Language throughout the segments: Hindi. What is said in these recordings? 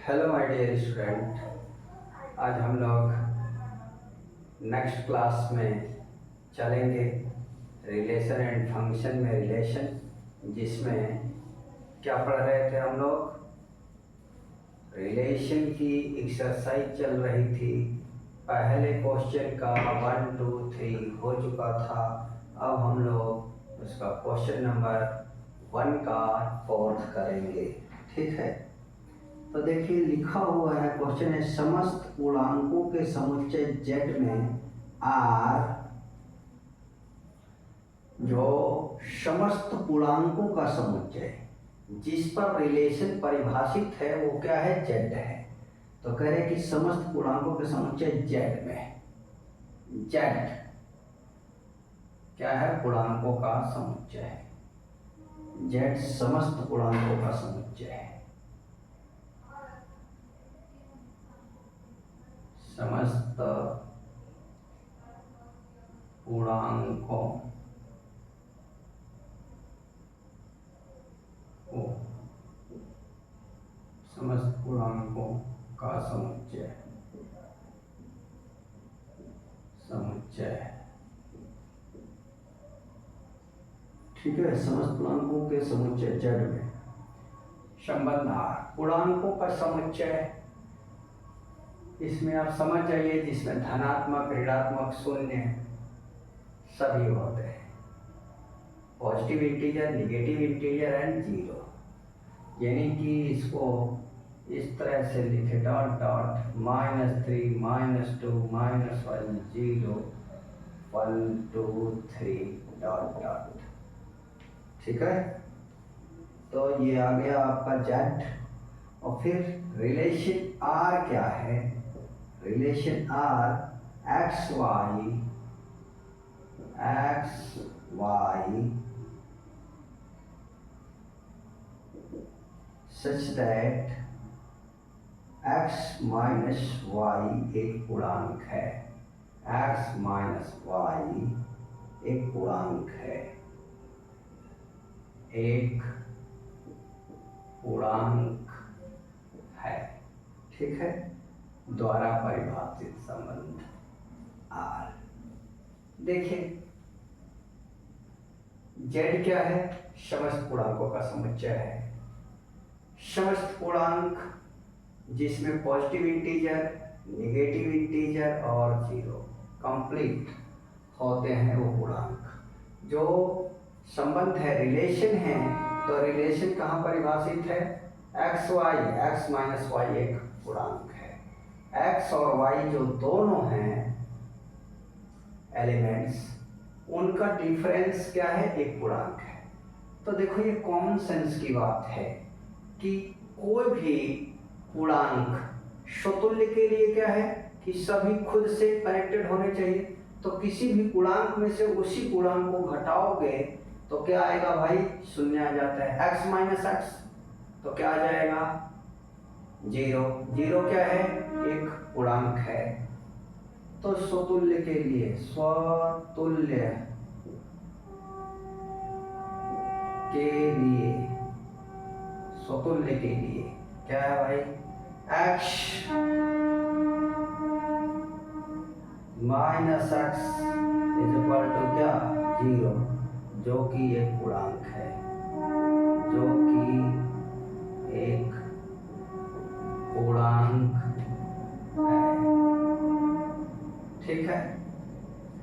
Hello my dear student. आज हम लोग नेक्स्ट क्लास में चलेंगे रिलेशन एंड फंक्शन में रिलेशन, जिसमें क्या पढ़ रहे थे हम लोग? रिलेशन की एक्सरसाइज चल रही थी। पहले क्वेश्चन का 1 2 3 हो चुका था। अब हम लोग उसका क्वेश्चन नंबर 1 का 4th करेंगे। ठीक है, तो देखिए लिखा हुआ है, क्वेश्चन है समस्त पूर्णांकों के समुच्चय z में r, जो समस्त पूर्णांकों का समुच्चय जिस पर रिलेशन परिभाषित है वो क्या है? z है। तो कह रहे कि समस्त पूर्णांकों के समुच्चय z में z क्या है? पूर्णांकों का समुच्चय है। z समस्त पूर्णांकों का समुच्चय है। समस्त पूर्णांकों को समस्त पूर्णांकों का समुच्चय ठीक है। समस्त पूर्णांकों के समुच्चय z में संबंध r, पूर्णांकों का समुच्चय इसमें आप समझ जाइए, जिसमें धनात्मक, ऋणात्मक, शून्य सभी होते हैं। Positive integer, negative integer and zero. यानी कि इसको इस तरह से लिखे डॉट डॉट -3 -2 -1 0 1 2 3 डॉट डॉट। ठीक है, तो ये आ गया आपका z। और फिर रिलेशन r क्या है? Relation r x y such that x minus y एक पूर्णांक है। x माइनस वाई एक पूर्णांक है, एक पूर्णांक है। ठीक है, द्वारा परिभाषित संबंध r। देखिए z क्या है? समस्त पूर्णांकों का समुच्चय है। समस्त पूर्णांक जिसमें पॉजिटिव इंटीजर, निगेटिव इंटीजर और जीरो कंप्लीट होते हैं, वो पूर्णांक। जो संबंध है, रिलेशन है, तो रिलेशन कहाँ परिभाषित है? X y, x minus y एक पूर्णांक है। एक्स और वाई जो दोनों हैं एलिमेंट्स, उनका डिफरेंस क्या है? एक पूर्णांक है। तो देखो ये कॉमन सेंस की बात है कि कोई भी पूर्णांक स्वतुल्य के लिए क्या है कि सभी खुद से कनेक्टेड होने चाहिए। तो किसी भी पूर्णांक में से उसी पूर्णांक को घटाओगे तो क्या आएगा भाई? शून्य आ जाता है। x माइनस एक्स तो क्या आ जाएगा? जीरो। जीरो क्या है? एक पूर्णांक है। तो स्वतुल्य के लिए, स्वतुल्य के लिए, स्वतुल्य के लिए क्या है भाई? x minus x is equal to क्या? जीरो, जो कि एक पूर्णांक है, जो कि एक पूर्णांक है। ठीक है,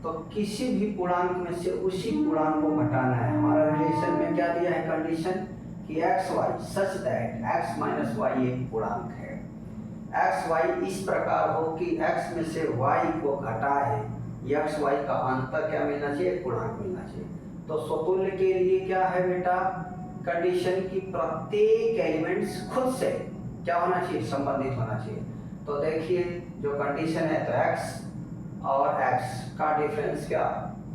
तो किसी भी पूर्णांक में से उसी पूर्णांक को घटाना है। हमारा रिलेशन में क्या दिया है कंडीशन कि x y such that x minus y एक पूर्णांक है। एक्स वाई इस प्रकार हो कि एक्स में से वाई को घटाए, एक्स वाई का अंतर क्या मिलना चाहिए? पूर्णांक मिलना चाहिए। तो स्वतुल्य के लिए क्या है बेटा कंडीशन की? प्रत्येक एलिमेंट्स खुद से क्या होना चाहिए? संबंधित होना चाहिए। तो देखिए जो कंडीशन है, तो x और x का डिफरेंस क्या?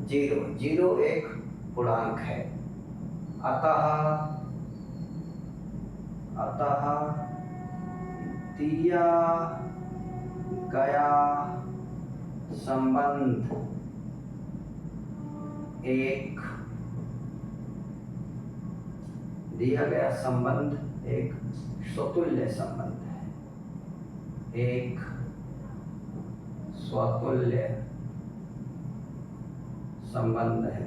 जीरो। जीरो एक पूर्णांक है। अतः दिया गया संबंध एक स्वतुल्य संबंध है। एक स्वतुल्य संबंध है।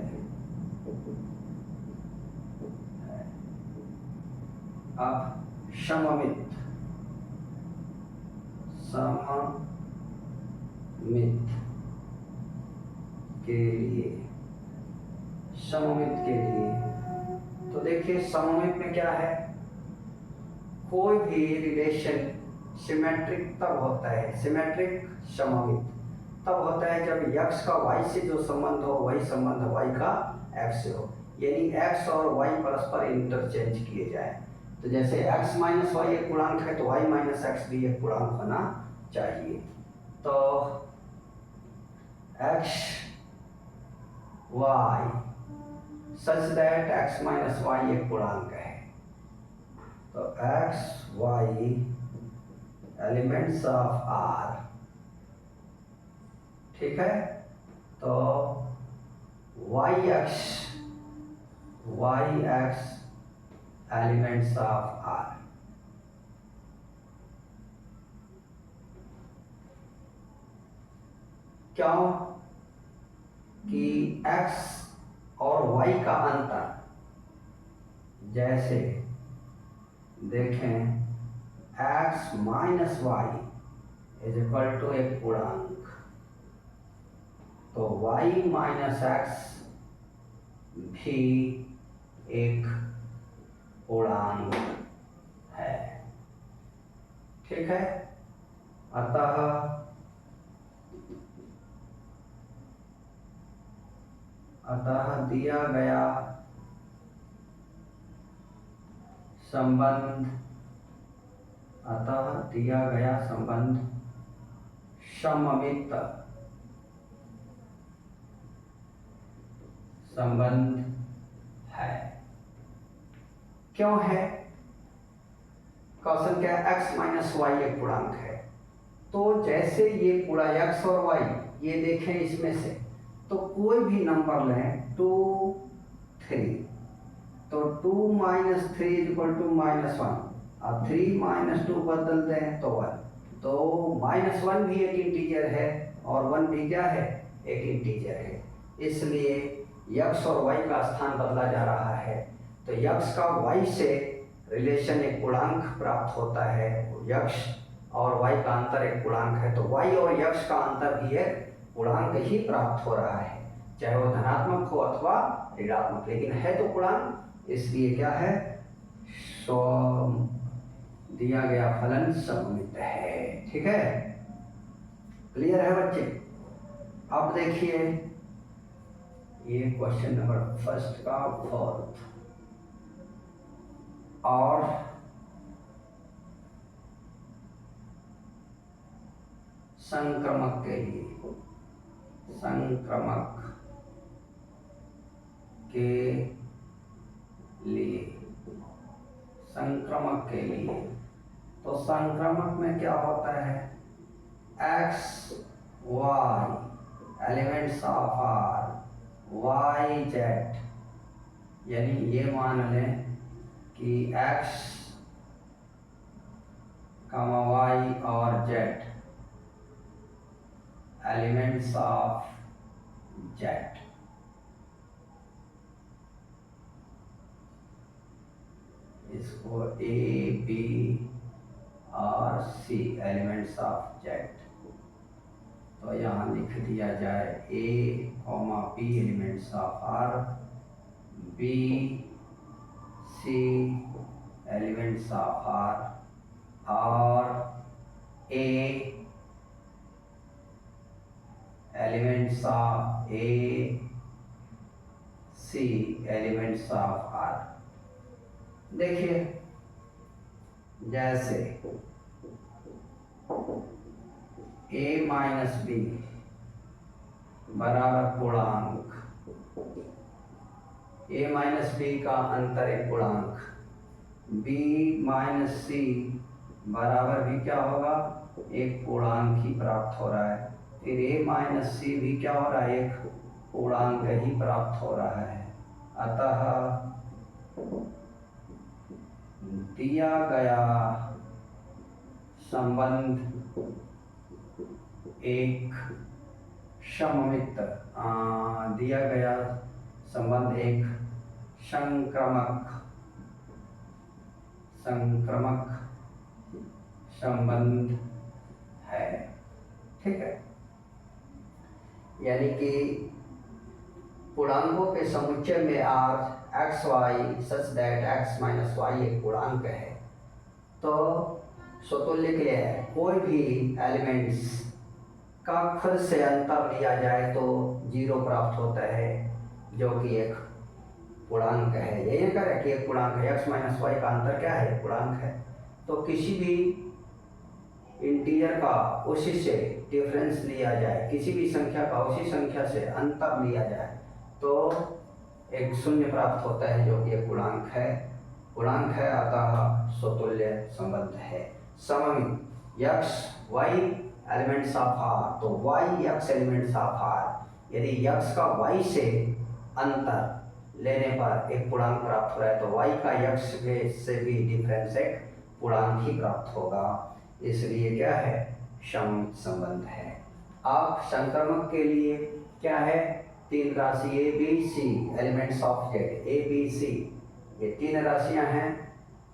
अब सममित सममित के लिए तो देखिए सममित में क्या है, कोई भी रिलेशन सिमेट्रिक तब होता है, सिमेट्रिक सममित तब होता है जब x का y से जो संबंध हो वही संबंध y का x से हो, यानी x और y परस्पर इंटरचेंज किए जाए। तो जैसे x माइनस वाई एक पूर्णांक है तो y माइनस एक्स भी एक पूर्णांक होना चाहिए। तो x y such that x minus y एक पूर्णांक है, तो x y elements of R, ठीक है। तो y x elements of R, क्यों कि x और y का अंतर, जैसे देखें x minus y is equal to एक पूर्णांक, तो y माइनस एक्स भी एक पूर्णांक है, ठीक है। अतः दिया गया संबंध सममित संबंध है। क्यों है? क्वेश्चन क्या है, x माइनस वाई एक पूर्णांक है, तो जैसे ये पूरा x और y, ये देखें इसमें से तो कोई भी नंबर लें 2 3, तो 2 माइनस 3 इज इक्वल टू -1, अब 3 माइनस 2 बदल दें तो 1, तो -1 भी एक इंटीजर है और 1 भी क्या है, एक इंटीजर है, इसलिए x और y का स्थान बदला जा रहा है। तो x का y से रिलेशन एक पूर्णांक प्राप्त होता है, x और y का अंतर एक पूर्णांक है, तो y और x का अंतर भी एक पूर्णांक ही प्राप्त हो रहा है, चाहे वो धनात्मक हो अथवा ऋणात्मक, लेकिन है तो पूर्णांक, इसलिए क्या है, दिया गया फलन सममित है, ठीक है। क्लियर है बच्चे? अब देखिए ये क्वेश्चन नंबर फर्स्ट का फोर्थ, और संक्रमक के लिए, तो संक्रमक में क्या होता है, x y elements of R y z, यानी ये मान लें कि x y और z एलिमेंट्स ऑफ z, इसको a b और c एलिमेंट्स ऑफ z, तो यहाँ लिख दिया जाए a, b elements of R, b c elements of R और a elements of a c elements of R। देखिए जैसे a माइनस बी बराबर पूर्णांक, a माइनस बी का अंतर एक पूर्णांक, b माइनस सी बराबर भी क्या होगा, एक पूर्णांक ही प्राप्त हो रहा है, फिर a माइनस सी भी क्या हो रहा है, एक पूर्णांक ही प्राप्त हो रहा है। अतः दिया गया संबंध एक सममित दिया गया संबंध एक संक्रामक संबंध है। ठीक है, यानी कि पूर्णांकों के समुच्चय में आज x y such that x minus y एक पूर्णांक है, तो स्वतुल्य के लिए कोई भी एलिमेंट्स का खुद से अंतर लिया जाए तो 0 प्राप्त होता है, जो कि एक पूर्णांक है। यही करें कि एक पूर्णांक है, एक्स माइनस वाई का अंतर क्या है, पूर्णांक है। तो किसी भी इंटीजर का उसी से डिफरेंस लिया जाए, किसी भी संख्या का उसी संख्या से अंतर लिया जाए तो एक शून्य प्राप्त होता है, जो कि एक पूर्णांक है। अतः स्वतुल्य संबंध है। सममित x y elements of are, तो y x elements of R, यदि यक्स का वाई से अंतर लेने पर एक पूर्णांक प्राप्त हो रहा है तो वाई का यक्स से भी डिफरेंस एक पूर्णांक ही प्राप्त होगा, इसलिए क्या है, सममित संबंध है। अब संक्रमक के लिए क्या है, 3 राशि a b c elements of z, a b c ये 3 राशियां हैं,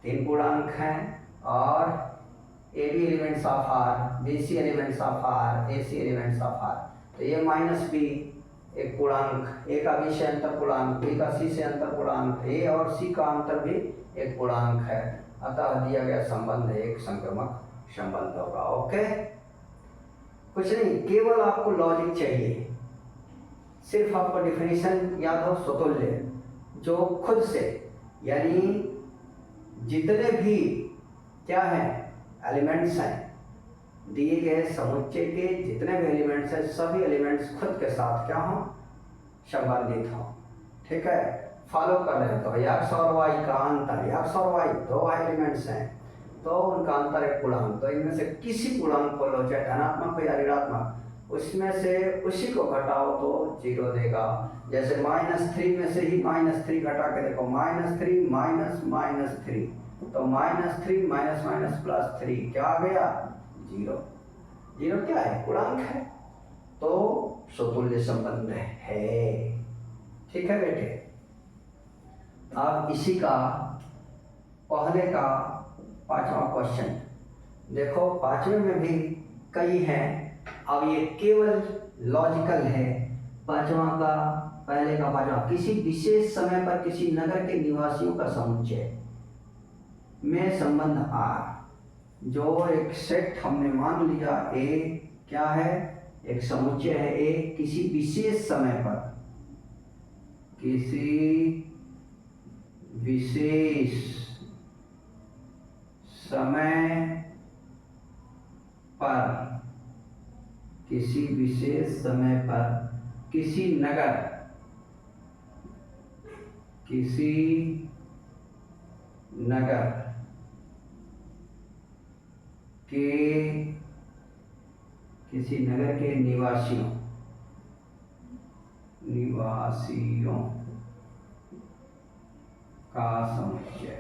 3 पूर्णांक हैं, और a b elements of r, b c elements of r, a c elements of are, तो ये माइनस बी एक पूर्णांक, ए का बी से अंतर पूर्णांक, बी का सी से अंतर पूर्णांक, ए और सी का अंतर भी एक पूर्णांक है। अतः दिया गया संबंध एक संक्रमक संबंध होगा। ओके, कुछ नहीं, केवल आपको लॉजिक चाहिए, सिर्फ आपको डिफिनीशन याद हो, स्वतुल्य जो खुद से, यानी जितने भी क्या है एलिमेंट्स हैं दिए गए समुच्चय के, जितने भी एलिमेंट्स हैं सभी एलिमेंट्स खुद के साथ क्या हो, संबंधित हो। ठीक है, फॉलो कर रहे हैं तो एक्स और वाई का अंतर, एक्स और वाई 2 एलिमेंट्स हैं तो उनका अंतर एक पूर्णांक, तो इनमें से किसी पूर्णांक को लो, चाहे धनात्मक हो या ऋणात्मक, उसमें से उसी को घटाओ तो 0 देगा। जैसे -3 में से ही -3 घटा के देखो, -3 माइनस -3, तो -3 माइनस प्लस 3 क्या आ गया, 0। 0 क्या है, पूर्णांक है, तो स्वतुल्य संबंध है। ठीक है बेटे, अब इसी का पहले का 5वां क्वेश्चन देखो, 5वें में भी कई हैं, अब ये केवल लॉजिकल है। 5वां का, पहले का 5वां, किसी विशेष समय पर किसी नगर के निवासियों का समुच्चय में संबंध आर, जो एक सेट हमने मान लिया ए क्या है, एक समुच्चय है ए, किसी विशेष समय पर, किसी विशेष समय पर, किसी विशेष समय पर किसी नगर, किसी नगर के, किसी नगर के निवासियों का समुच्चय,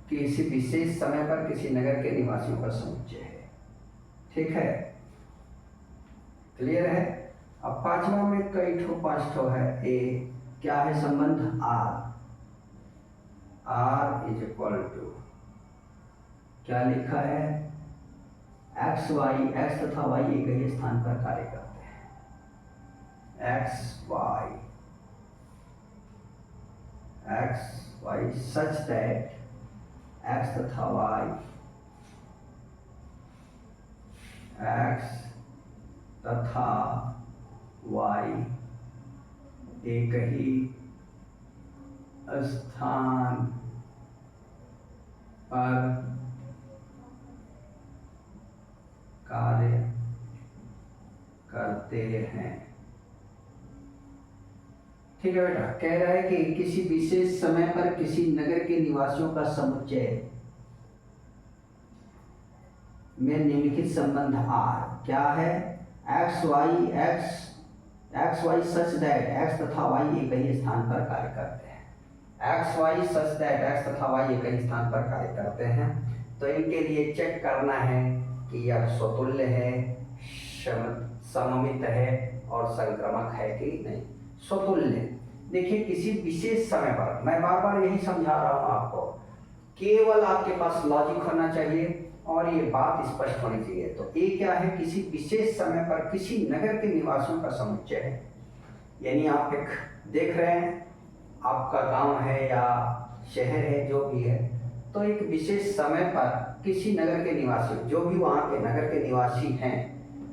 किसी विशेष समय पर किसी नगर के निवासियों का समुच्चय है। ठीक है, क्लियर है। अब 5वां में कई ठो 5 ठो है। ए क्या है, संबंध r, r is equal to क्या लिखा है, एक्स वाई, एक्स तथा वाई एक ही स्थान पर कार्य करते हैं, x y such that x तथा वाई, एक्स तथा वाई एक ही स्थान पर कार्य करते हैं। ठीक है बेटा, कह रहा है कि किसी विशेष समय पर किसी नगर के निवासियों का समुच्चय में निम्नलिखित संबंध आर क्या है, x y such that x तथा वाई एक ही स्थान पर कार्य करते हैं। X y such that x तथा वाई एक ही स्थान पर कार्य करते हैं। तो इनके लिए चेक करना है कि यह स्वतुल्य है, सममित है और संक्रमक है कि नहीं। स्वतुल्य देखिए, किसी विशेष समय पर, मैं बार बार यही समझा रहा हूं आपको, केवल आपके पास लॉजिक होना चाहिए और ये बात स्पष्ट होनी चाहिए। तो ये क्या है, किसी विशेष समय पर किसी नगर के निवासियों का समुच्चय है। यानी आप एक देख रहे हैं, आपका गांव है या शहर है, जो भी है, तो एक विशेष समय पर किसी नगर के निवासी, जो भी वहाँ के नगर के निवासी हैं,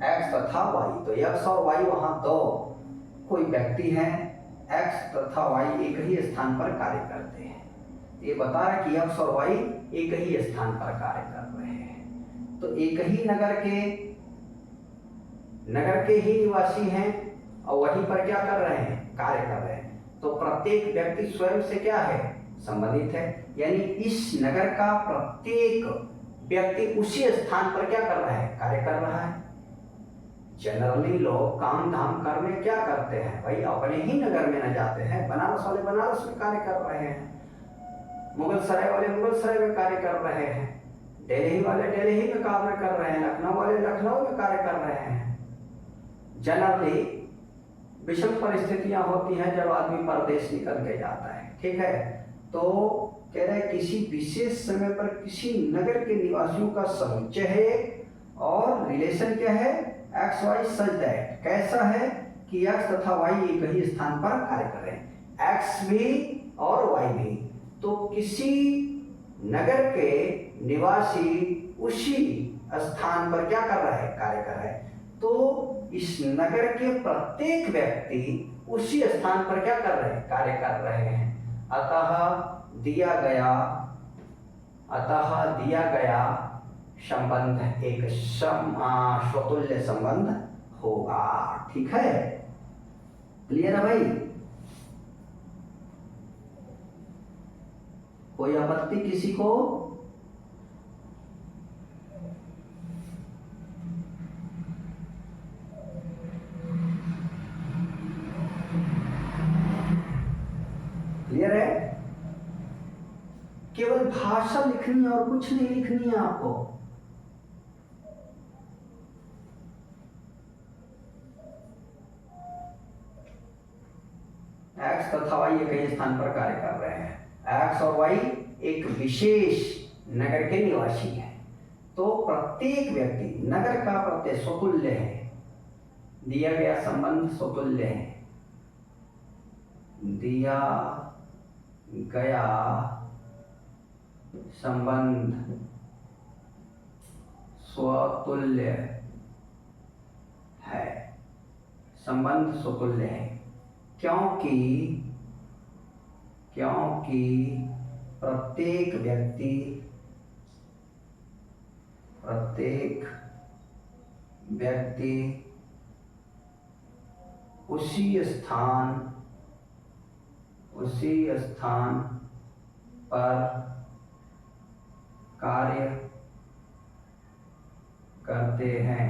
एक्स तथा वाई, तो एक्स और वाई वहाँ दो कोई व्यक्ति हैं, एक्स तथा वाई एक ही स्थान पर कार्य करते हैं। ये बता रहा है कि एक्स और वाई एक ही स्थान पर कार्य कर रहे हैं। तो एक ही नगर के ही निवासी हैं और वहीं पर क्या कर रहे हैं, कार्य कर रहे हैं। तो प्रत्येक व्यक्ति स्वयं से क्या है, संबंधित है। यानी इस नगर का प्रत्येक व्यक्ति उसी स्थान पर क्या कर रहा है, कार्य कर रहा है। जनरली लोग काम धाम करने क्या करते हैं भाई, अपने ही नगर में न जाते हैं। बनारस वाले बनारस में कार्य कर रहे हैं, मुगल सराय वाले मुगल सराय में कार्य कर रहे हैं, दिल्ली वाले दिल्ली में कार्य कर रहे हैं, लखनऊ वाले लखनऊ में कार्य कर रहे हैं। जनरली विषम परिस्थितियां होती हैं जब आदमी परदेश निकल के जाता है, ठीक है। तो कह रहे हैं किसी विशेष समय पर किसी नगर के निवासियों का समुच्चय है और रिलेशन क्या है, एक्स वाई सच दैट। कैसा है कि एक्स तथा वाई एक ही स्थान पर कार्य कर रहे हैं, एक्स भी और वाई भी। तो किसी नगर के निवासी उसी स्थान पर क्या कर रहा है, कार्य कर रहा है। तो इस नगर के प्रत्येक व्यक्ति उसी स्थान पर क्या कर रहे हैं, कार्य कर रहे हैं। अतः दिया गया संबंध एक स्वतुल्य संबंध होगा, ठीक है। क्लियर है भाई, कोई आपत्ति किसी को? क्लियर है? केवल भाषा लिखनी है और कुछ नहीं लिखनी है आपको। एक्स तथा वाई एक ही स्थान पर कार्य कर रहे हैं। एक्स और वाई एक विशेष नगर के निवासी हैं। तो प्रत्येक व्यक्ति नगर का प्रत्यय स्वतुल्य है, दिया गया संबंध स्वतुल्य है, दिया गया संबंध स्वतुल्य है, संबंध स्वतुल्य है। क्योंकि प्रत्येक व्यक्ति उसी स्थान पर कार्य करते हैं।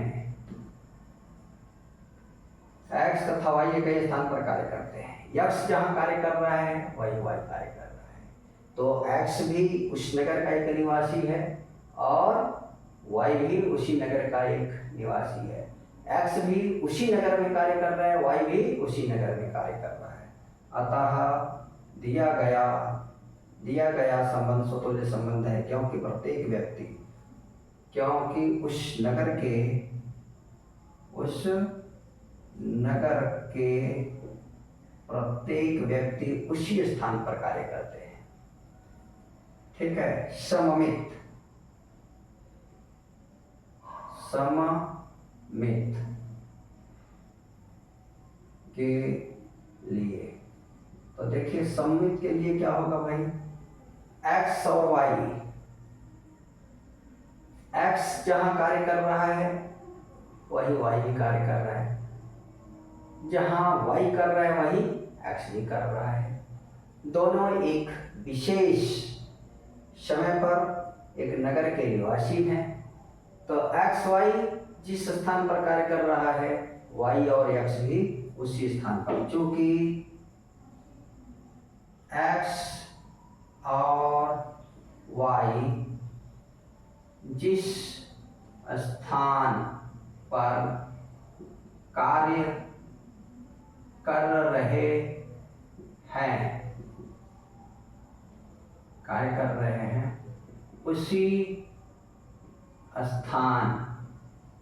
एक्स तथा वाई एक ही स्थान पर कार्य करते हैं। एक्स जहां कार्य कर रहा है वही वाई कार्य कर रहा है। तो एक्स भी उस नगर का एक निवासी है और वाई भी उसी नगर का एक निवासी है। एक्स भी उसी नगर में कार्य कर रहा है, वाई भी उसी नगर में कार्य कर रहा है। अतः दिया गया संबंध स्वतुल्य संबंध है, क्योंकि प्रत्येक व्यक्ति उस नगर के प्रत्येक व्यक्ति उसी स्थान पर कार्य करते हैं, ठीक है। सममित के लिए, तो देखिए सममित के लिए क्या होगा भाई, एक्स और वाई, एक्स जहां कार्य कर रहा है वही वाई भी कार्य कर रहा है, जहां वाई कर रहा है वही एक्स भी कर रहा है। दोनों एक विशेष समय पर एक नगर के निवासी हैं। तो एक्स वाई जिस स्थान पर कार्य कर रहा है, वाई और एक्स भी उसी स्थान पर। चूंकि एक्स जिस स्थान पर कार्य कर रहे हैं उसी स्थान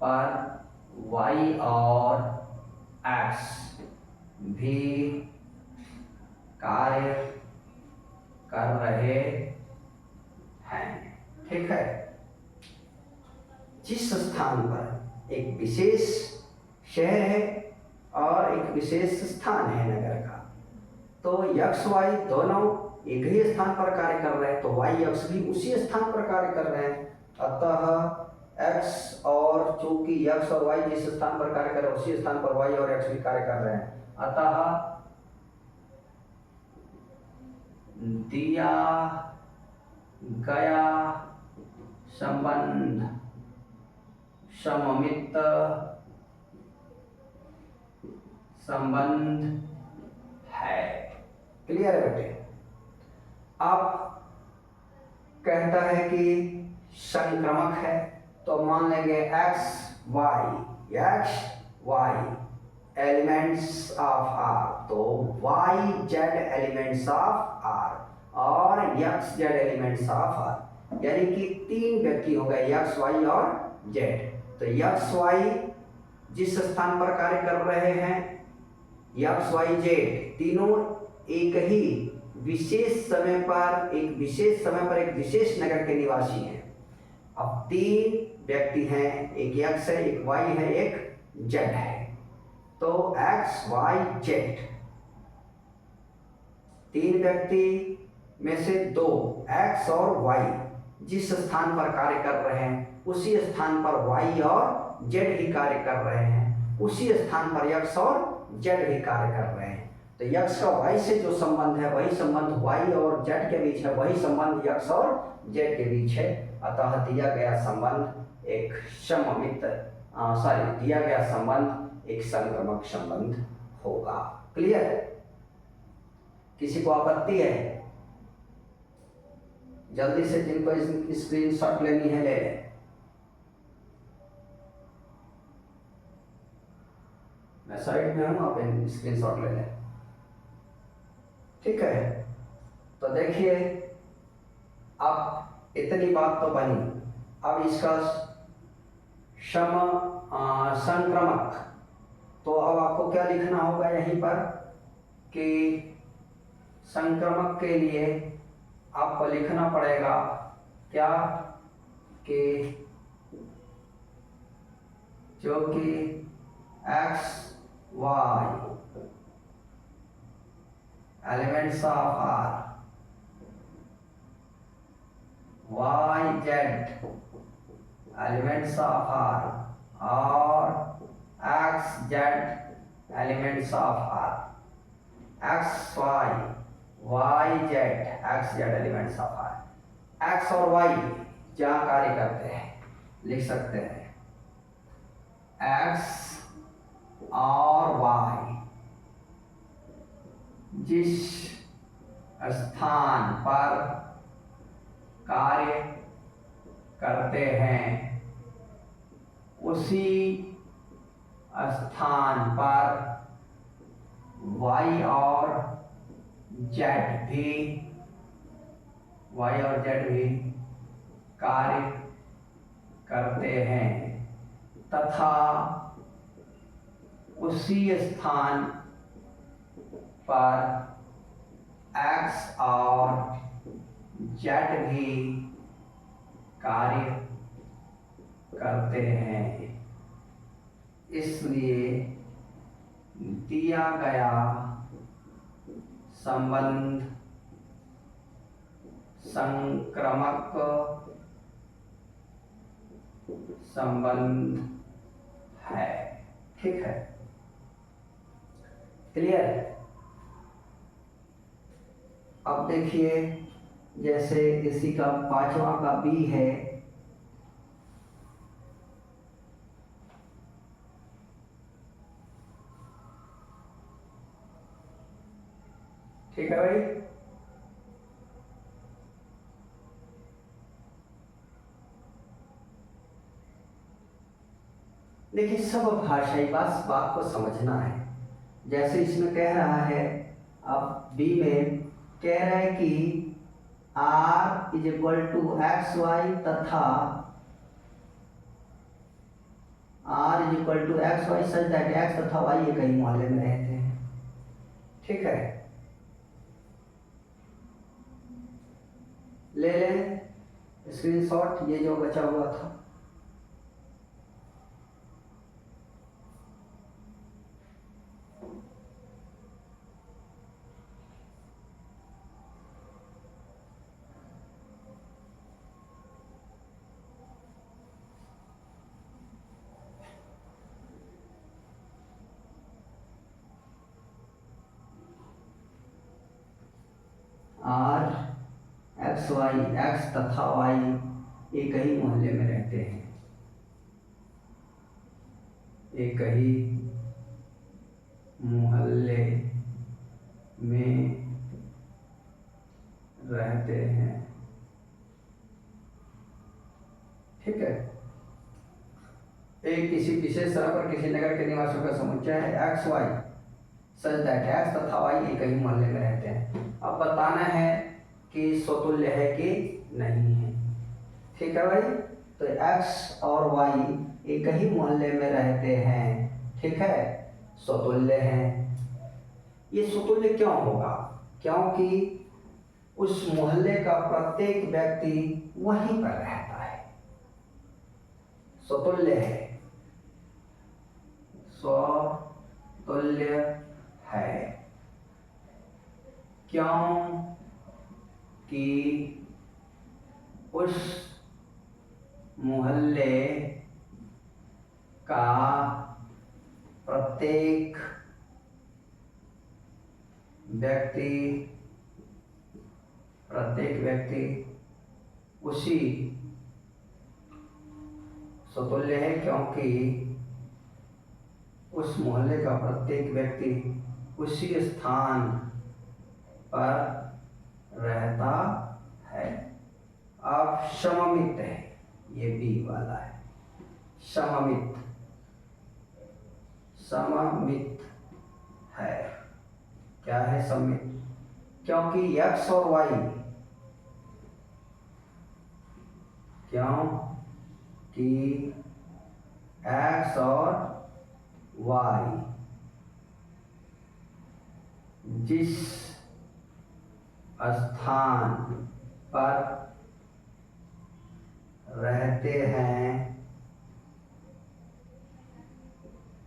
पर y और x भी कार्य कर रहे हैं। ठीक है, जिस स्थान पर एक विशेष शहर है और एक विशेष स्थान है नगर का, तो x y दोनों एक ही स्थान पर कार्य कर रहे हैं, तो y x भी उसी स्थान पर कार्य कर रहे हैं। अतः x और चूंकि x और y जिस स्थान पर कार्य कर रहे हैं उसी स्थान पर y और x भी कार्य कर रहे हैं, अतः दिया गया संबंध सममित संबंध है। क्लियर है बेटे? अब कहता है कि संक्रमक है, तो मान लेंगे x y elements of R, तो y z elements of R और x z elements of R, यानी कि तीन व्यक्ति हो गए x y और z। तो x y जिस स्थान पर कार्य कर रहे हैं, x y z तीनों एक ही विशेष समय पर एक विशेष नगर के निवासी हैं। अब तीन व्यक्ति हैं, एक x है, एक y है, एक z है, तो x y z तीन व्यक्ति में से दो x और y जिस स्थान पर कार्य कर रहे हैं उसी स्थान पर y और z भी कार्य कर रहे हैं, उसी स्थान पर x और z भी कार्य कर रहे हैं। तो x का y से जो संबंध है वही संबंध y और z के बीच है, वही संबंध x और z के बीच है। अतः दिया गया संबंध एक दिया गया संबंध एक संक्रमक संबंध होगा। क्लियर है? किसी को आपत्ति है? जल्दी से जिनको स्क्रीनशॉट लेनी है ले लें। मैं साइड में हूं, आप स्क्रीनशॉट ले लें। ठीक है, तो देखिए अब इतनी बात तो बनी। अब इसका संक्रमक, तो अब आपको क्या लिखना होगा यहीं पर कि संक्रमक के लिए आपको लिखना पड़ेगा क्या कि जो कि x y elements of R, y z elements of R और x z elements of R, x y y z x z elements of R, x और y जहाँ कार्य करते हैं लिख सकते हैं x और y जिस स्थान पर कार्य करते हैं उसी स्थान पर y और z भी कार्य करते हैं तथा उसी स्थान पर x और z भी कार्य करते हैं। इसलिए दिया गया संबंध संक्रमक संबंध है। ठीक है, क्लियर है? अब देखिए जैसे इसी का पांचवा का बी है, ठीक है भाई? देखिए सब भाषाई बात को समझना है। जैसे इसमें कह रहा है, अब बी में कह रहा है कि r is equal to x y तथा r is equal to x y such that x तथा वाई एक ही मोहल्ले में रहते हैं। ठीक है, ले लें स्क्रीनशॉट, ये जो बचा हुआ था। आर एक्स वाई, एक्स तथा वाई एक ही मोहल्ले में रहते हैं, एक ही मोहल्ले में रहते हैं। ठीक है, एक किसी विशेष सड़क पर किसी नगर के निवासियों का समुच्चय है x y such that x तथा वाई एक ही मोहल्ले में रहते हैं। अब बताना है कि स्वतुल्य है कि नहीं है। ठीक है भाई, तो x और y एक ही मोहल्ले में रहते हैं। ठीक है, स्वतुल्य हैं। ये स्वतुल्य क्यों होगा? क्योंकि उस मोहल्ले का प्रत्येक व्यक्ति वहीं पर रहता है, स्वतुल्य है, स्वतुल्य है। क्यों कि उस मोहल्ले का प्रत्येक व्यक्ति उसी स्वतुल्य है, क्योंकि उस मोहल्ले का प्रत्येक व्यक्ति उसी स्थान पर रहता है। अब सममित है, ये बी वाला है, सममित है। क्या है सममित? क्योंकि x और y, क्योंकि x और y जिस स्थान पर रहते हैं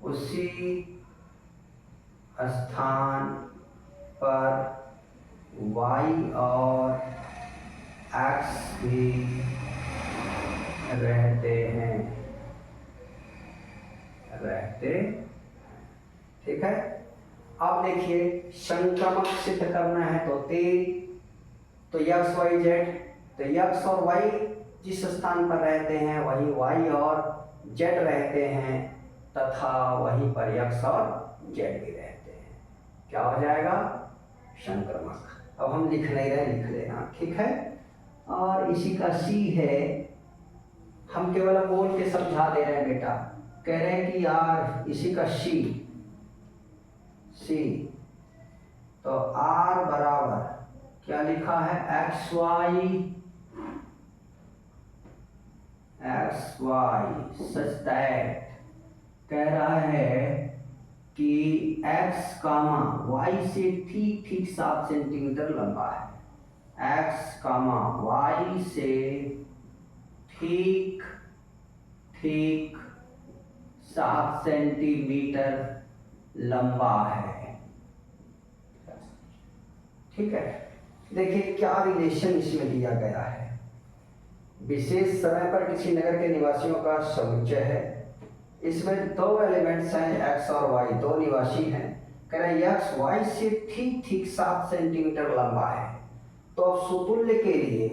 उसी स्थान पर y और x भी रहते हैं। ठीक है, अब देखिए संक्रमक सिद्ध करना है तो x y z, तो x और y जिस स्थान पर रहते हैं वही y और z रहते हैं तथा वहीं पर x और z भी रहते हैं। क्या हो जाएगा? संक्रमक। अब हम लिख नहीं रहे, लिख लेना। ठीक है, और इसी का C है, हम केवल बोल के समझा दे रहे हैं बेटा। कह रहे हैं कि यार इसी का C, तो R बराबर क्या लिखा है? एक्स वाई सच दैट, कह रहा है कि x कामा y से ठीक 7 सेंटीमीटर लंबा है। x कामा y से ठीक 7 सेंटीमीटर लंबा है। ठीक है, देखिए क्या रिलेशन इसमें दिया गया है। विशेष समय पर किसी नगर के निवासियों का समुच्चय है। इसमें दो एलिमेंट्स हैं x और y, दो निवासी हैं। कह रहे हैं x y से ठीक 7 सेंटीमीटर लंबा है। तो अब स्वतुल्य के लिए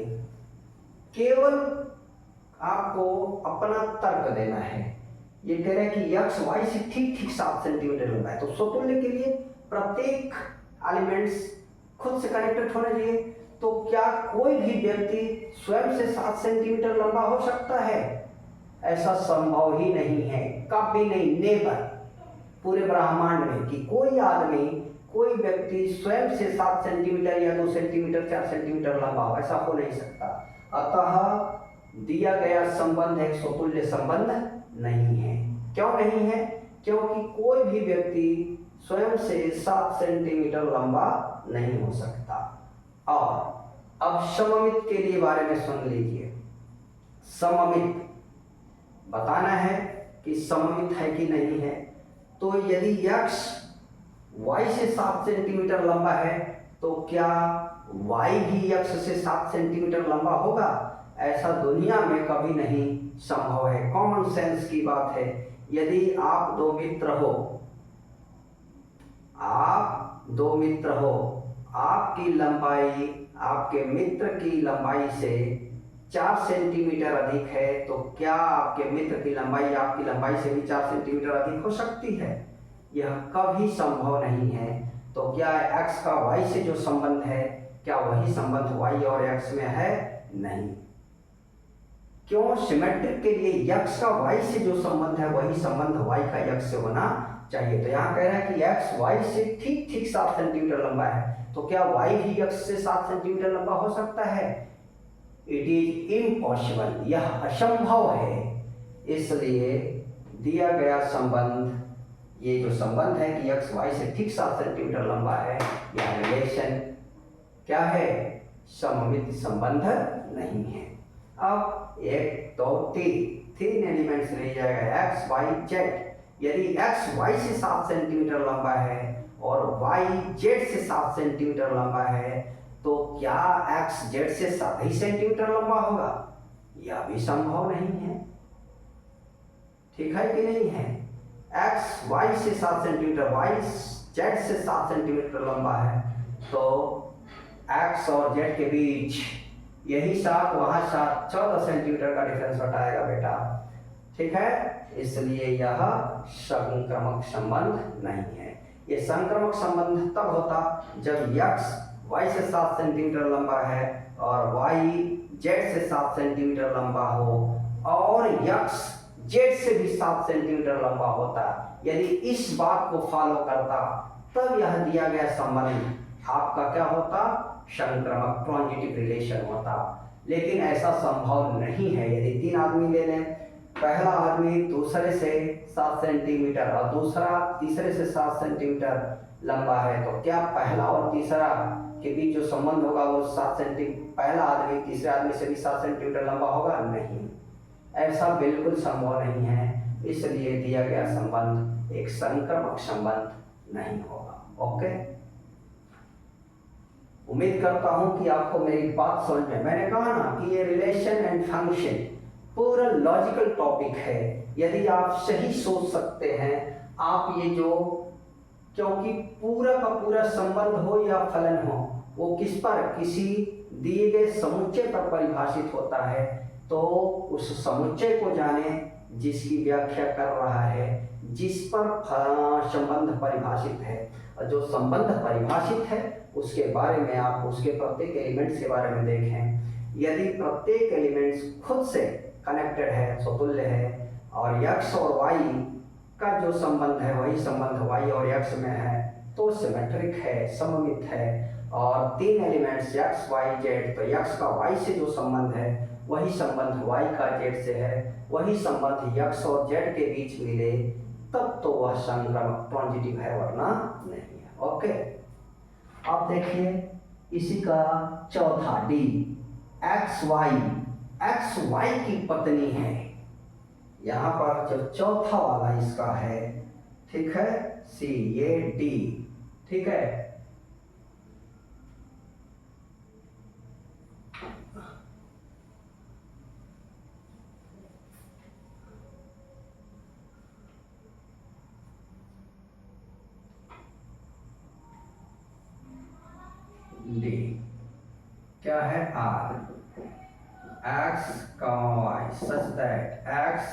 केवल आपको अपना तर्क देना है। ये कह रहे हैं कि x y से ठीक 7 सेंटीमीटर लंबा है, तो स्वतुल्य के लिए प्रत्येक एलिमेंट्स खुद से कनेक्टेड होना चाहिए। तो क्या कोई भी व्यक्ति स्वयं से 7 सेंटीमीटर लंबा हो सकता है? ऐसा संभव ही नहीं है, कभी नहीं, नेवर, पूरे ब्रह्मांड में कि कोई आदमी, कोई व्यक्ति स्वयं से 7 सेंटीमीटर या 2 सेंटीमीटर 4 सेंटीमीटर लंबा हो, ऐसा हो नहीं सकता। अतः दिया गया संबंध एक समतुल्य संबंध नहीं है। क्यों नहीं है? क्योंकि कोई भी व्यक्ति स्वयं से 7 सेंटीमीटर लंबा नहीं हो सकता। और अब सममित के लिए बारे में सुन लीजिए। सममित बताना है कि सममित है कि नहीं है। तो यदि x y से 7 सेंटीमीटर लंबा है तो क्या y भी x से 7 सेंटीमीटर लंबा होगा? ऐसा दुनिया में कभी नहीं संभव है। कॉमन सेंस की बात है। यदि आप दो मित्र हो, आपकी लंबाई आपके मित्र की लंबाई से 4 सेंटीमीटर अधिक है, तो क्या आपके मित्र की लंबाई आपकी लंबाई से भी 4 सेंटीमीटर अधिक हो सकती है? यह कभी संभव नहीं है। तो क्या x का y से जो संबंध है, क्या वही संबंध y और x में है? नहीं। क्यों? सिमेट्रिक के लिए x का y से जो संबंध है वही संबंध y का x से होना चाहिए। तो यहाँ कह रहा है कि x y से ठीक ठीक 7 सेंटीमीटर लंबा है, तो क्या y भी x से 7 सेंटीमीटर लंबा हो सकता है? इट इज इम्पॉसिबल, यह असंभव है। इसलिए दिया गया संबंध, ये जो संबंध है कि x y से ठीक 7 सेंटीमीटर लंबा है, यह रिलेशन क्या है? सममित संबंध नहीं है। अब 1 2 3 एलिमेंट्स ले जाएगा x y z। यदि x y से 7 सेंटीमीटर लंबा है और y z से 7 सेंटीमीटर लंबा है, तो क्या x z से 7 ही सेंटीमीटर लंबा होगा? यह भी संभव नहीं है। ठीक है कि नहीं है? x y से 7 सेंटीमीटर, y z से 7 सेंटीमीटर लंबा है, तो x और z के बीच यही 7 वहां 7, 14 सेंटीमीटर का डिफरेंस हटाएगा बेटा। ठीक है? इसलिए यह संक्रमक संबंध नहीं है। ये संक्रमक संबंध तब होता जब x y से 7 सेंटीमीटर लंबा है और y z से 7 सेंटीमीटर लंबा हो और x z से भी 7 सेंटीमीटर लंबा होता। यदि इस बात को फॉलो करता तब यह दिया गया संबंध आपका क्या होता? संक्रमक, ट्रांजिटिव रिलेशन होता। लेकिन ऐसा संभव नहीं है। यदि 3 आदमी ले लें, पहला आदमी दूसरे से 7 सेंटीमीटर और दूसरा तीसरे से 7 सेंटीमीटर लंबा है, तो क्या पहला और तीसरा के बीच जो संबंध होगा वो 7 सेंटीमीटर, पहला आदमी तीसरे आदमी से भी 7 सेंटीमीटर लंबा होगा? नहीं, ऐसा बिल्कुल संभव नहीं है। इसलिए दिया गया संबंध एक संक्रमक संबंध नहीं होगा। ओके, उम्मीद करता हूं कि आपको मेरी बात समझ में। मैंने कहा ना कि ये रिलेशन एंड फंक्शन पूरा लॉजिकल टॉपिक है। यदि आप सही सोच सकते हैं, आप ये जो, क्योंकि पूरा का पूरा संबंध हो या फलन हो, वो किस पर, किसी दिए गए समुच्चय पर परिभाषित होता है। तो उस समुच्चय को जाने जिसकी व्याख्या कर रहा है, जिस पर संबंध परिभाषित है, और जो संबंध परिभाषित है उसके बारे में आप उसके प्रत्येक एलिमेंट्स के बारे में देखें। यदि प्रत्येक एलिमेंट्स खुद से कनेक्टेड है, स्वतुल्य है, और x और y का जो संबंध है वही संबंध y और x में है, तो सिमेट्रिक है, सममित है। और 3 एलिमेंट्स x y z, तो x का y से जो संबंध है वही संबंध y का z से है, वही संबंध x और z के बीच मिले तब तो वह संक्रमक ट्रांजिटिव है, वरना नहीं है। ओके, अब देखिए इसी का चौथा D, x y की पत्नी है। यहाँ पर जो चौथा वाला इसका है, ठीक है, C, ये D, ठीक है। D क्या है? R, x, y, such that x,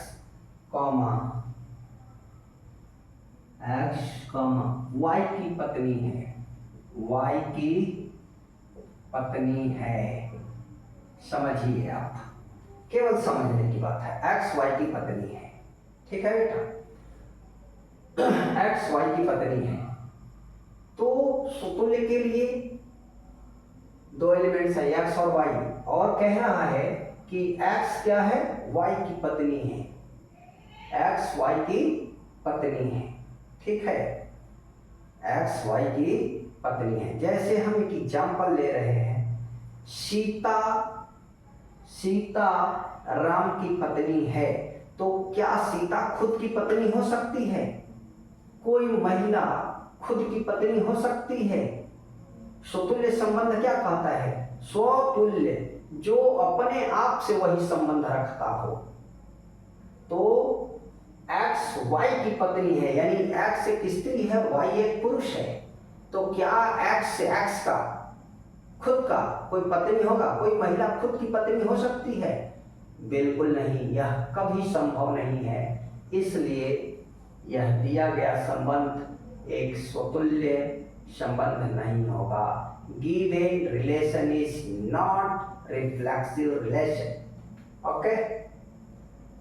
y की पत्नी है, y की पत्नी है। समझिए आप केवल समझने की बात है। एक्स वाई की पत्नी है, ठीक है बेटा, एक्स वाई की पत्नी है। तो सुतुल्य के लिए दो एलिमेंट्स है एक्स और वाई, और कह रहा है कि एक्स क्या है, वाई की पत्नी है, एक्स वाई की पत्नी है, ठीक है, एक्स वाई की पत्नी है। जैसे हम एक एग्जाम्पल ले रहे हैं, सीता राम की पत्नी है, तो क्या सीता खुद की पत्नी हो सकती है? कोई महिला खुद की पत्नी हो सकती है? स्वतुल्य संबंध क्या कहता है? स्वतुल्य, जो अपने आप से वही संबंध रखता हो। तो एक्स वाई की पत्नी है, यानी एक्स एक स्त्री है, वाई एक पुरुष है, तो क्या एक्स से एक्स का खुद का कोई पत्नी होगा? कोई महिला खुद की पत्नी हो सकती है? बिल्कुल नहीं, यह कभी संभव नहीं है। इसलिए यह दिया गया संबंध एक स्वतुल्य संबंध नहीं होगा। Given relation is not reflexive relation. Okay,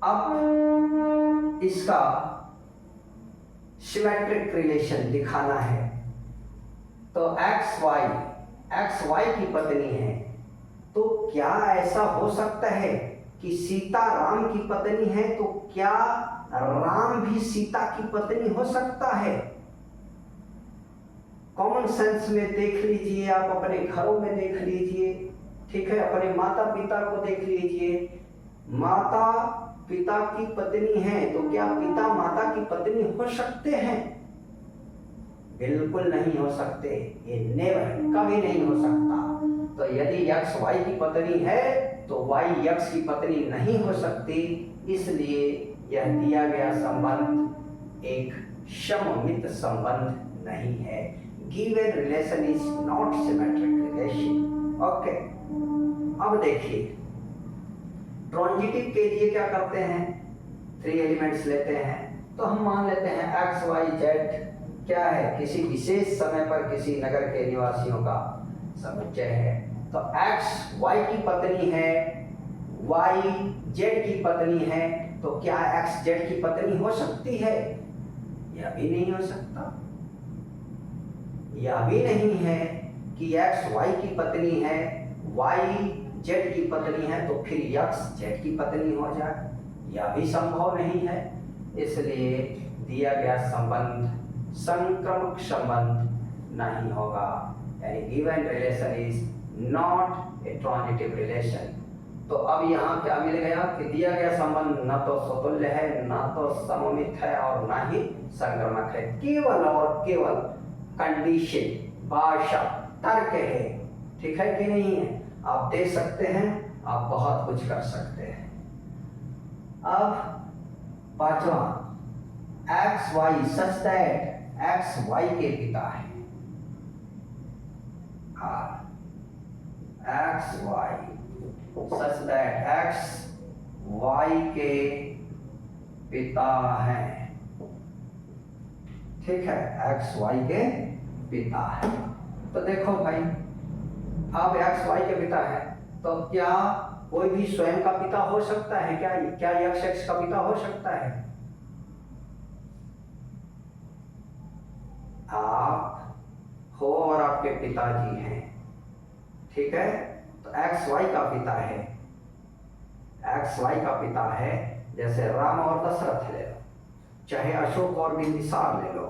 अब इसका सिमेट्रिक रिलेशन दिखाना है। तो एक्स वाई की पत्नी है, तो क्या ऐसा हो सकता है कि सीता राम की पत्नी है, तो क्या राम भी सीता की पत्नी हो सकता है? कॉमन सेंस में देख लीजिए, आप अपने घरों में देख लीजिए, ठीक है, अपने माता पिता को देख लीजिए। माता पिता की पत्नी है, तो क्या पिता माता की पत्नी हो सकते हैं? बिल्कुल नहीं हो सकते, ये नेवर, कभी नहीं हो सकता। तो यदि एक्स वाई की पत्नी है तो वाई एक्स की पत्नी नहीं हो सकती। इसलिए यह दिया गया संबंध एक सममित संबंध नहीं है। Given relation is not symmetric relation. Okay, अब देखिए ट्रांजिटिव के लिए क्या करते हैं, 3 एलिमेंट्स लेते हैं। तो हम मान लेते हैं एक्स वाई जेड क्या है, किसी विशेष समय पर किसी नगर के निवासियों का समुच्चय है। तो एक्स वाई की पत्नी है, वाई जेड की पत्नी है, तो क्या एक्स जेड की पत्नी हो सकती है? यह भी नहीं हो सकता। यह भी नहीं है कि एक्स वाई की पत्नी है, वाई जेड की पत्नी है, तो फिर एक्स जेड की पत्नी हो जाए, यह भी संभव नहीं है। इसलिए दिया गया संबंध संक्रमक संबंध नहीं होगा, यानी given relation is not a transitive relation. तो अब यहाँ क्या मिल गया कि दिया गया संबंध न तो स्वतुल्य है, न तो सममित है, और न ही संक्रमक है। केवल और केवल कंडीशन, भाषा, तर्क है, ठीक है कि नहीं है? आप दे सकते हैं, आप बहुत कुछ कर सकते हैं। अब पांचवा, x y such that x y के पिता है। X y such that x y के पिता है, ठीक है, एक्स वाई के पिता है। तो देखो भाई, अब एक्स वाई के पिता है, तो क्या कोई भी स्वयं का पिता हो सकता है? क्या एक्स एक्स का पिता हो सकता है? आप हो और आपके पिताजी हैं, ठीक है, तो एक्स वाई का पिता है, एक्स वाई का पिता है। जैसे राम और दशरथ ले लो, चाहे अशोक और बिंबिसार ले लो।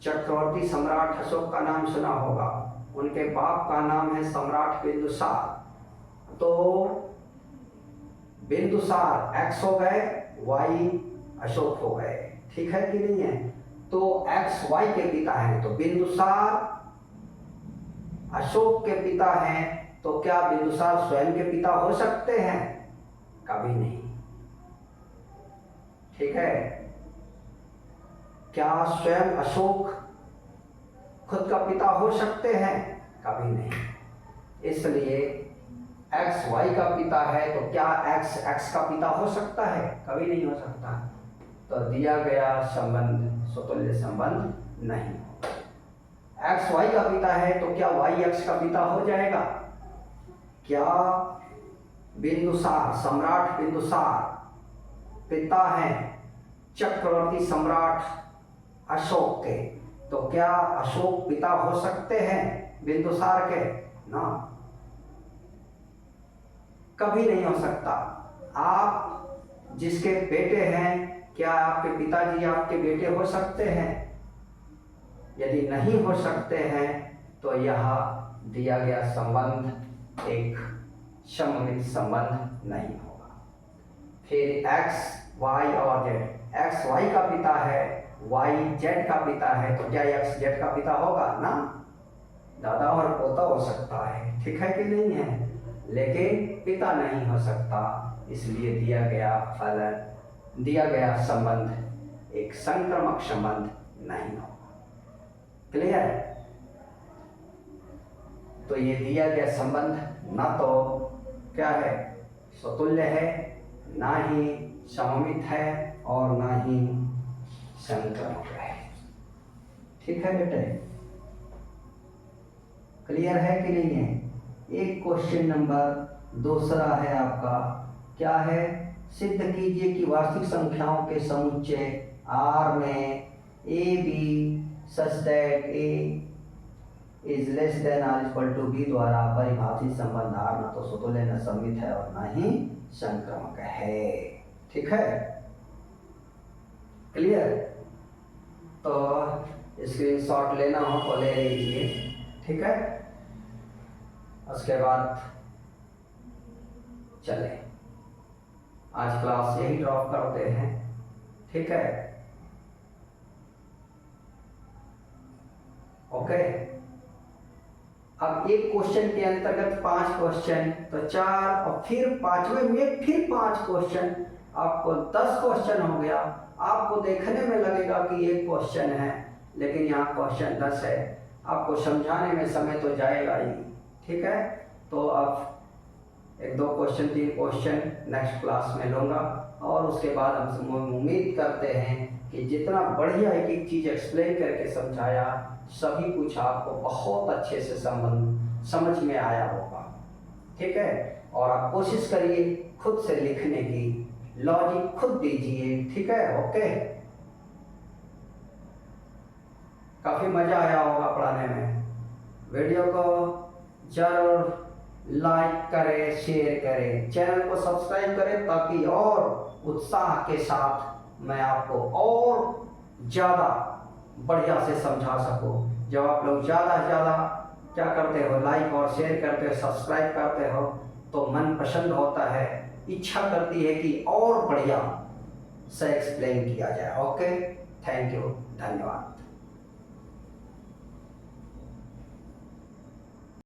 चक्रवर्ती सम्राट अशोक का नाम सुना होगा, उनके बाप का नाम है सम्राट बिंदुसार। तो बिंदुसार एक्स हो गए, वाई अशोक हो गए, ठीक है कि नहीं है? तो एक्स वाई के पिता हैं, तो बिंदुसार अशोक के पिता हैं, तो क्या बिंदुसार स्वयं के पिता हो सकते हैं? कभी नहीं, ठीक है। क्या स्वयं अशोक खुद का पिता हो सकते हैं? कभी नहीं। इसलिए एक्स वाई का पिता है, तो क्या एक्स एक्स का पिता हो सकता है? कभी नहीं हो सकता। तो दिया गया संबंध स्वतुल्य संबंध नहीं। एक्स वाई का पिता है, तो क्या वाई एक्स का पिता हो जाएगा? क्या बिंदुसार, सम्राट बिंदुसार पिता हैं चक्रवर्ती सम्राट अशोक के, तो क्या अशोक पिता हो सकते हैं बिंदुसार के? ना, कभी नहीं हो सकता। आप जिसके बेटे हैं, क्या आपके पिताजी आपके बेटे हो सकते हैं? यदि नहीं हो सकते हैं तो यह दिया गया संबंध एक सममित संबंध नहीं होगा। फिर x, y और z, x y का पिता है, y z का पिता है, तो क्या x z का पिता होगा? ना, दादा और पोता हो सकता है, ठीक है कि नहीं है, लेकिन पिता नहीं हो सकता। इसलिए दिया गया फलन, दिया गया संबंध एक संक्रमक संबंध नहीं होगा। क्लियर? तो ये दिया गया संबंध ना तो क्या है, स्वतुल्य है, ना ही सममित है और ना ही संक्रमक है। ठीक है बेटे, क्लियर है कि नहीं है? एक क्वेश्चन नंबर दूसरा है आपका, क्या है? सिद्ध कीजिए कि वास्तविक संख्याओं के समुच्चय R में a b such that a is less than or equal to b द्वारा परिभाषित संबंध R ना तो स्वतुल्य न सममित है और ना ही संक्रमक है। ठीक है, क्लियर? तो स्क्रीनशॉट लेना हो तो ले लीजिए, ठीक है। उसके बाद चले, आज क्लास यही ड्रॉप करते हैं, ठीक है, ओके। अब एक क्वेश्चन के अंतर्गत 5 क्वेश्चन, तो 4 और फिर 5वें में फिर 5 क्वेश्चन, आपको 10 क्वेश्चन हो गया। आपको देखने में लगेगा कि एक क्वेश्चन है, लेकिन यहाँ क्वेश्चन 10 है। आपको समझाने में समय तो जाएगा ही, ठीक है। तो अब 1-2 क्वेश्चन 3 क्वेश्चन नेक्स्ट क्लास में लूँगा, और उसके बाद हम उम्मीद करते हैं कि जितना बढ़िया एक एक चीज़ एक्सप्लेन करके समझाया, सभी कुछ आपको बहुत अच्छे से समझ में आया होगा, ठीक है। और आप कोशिश करिए खुद से लिखने की, लॉजिक खुद दीजिए, ठीक है, ओके। काफ़ी मज़ा आया होगा पढ़ाने में। वीडियो को जरूर लाइक करें, शेयर करें, चैनल को सब्सक्राइब करें, ताकि और उत्साह के साथ मैं आपको और ज़्यादा बढ़िया से समझा सकूं। जब आप लोग ज़्यादा से ज़्यादा क्या करते हो, लाइक और शेयर करते हो, सब्सक्राइब करते हो, तो मन पसंद होता है, इच्छा करती है कि और बढ़िया से एक्सप्लेन किया जाए। ओके, थैंक यू, धन्यवाद।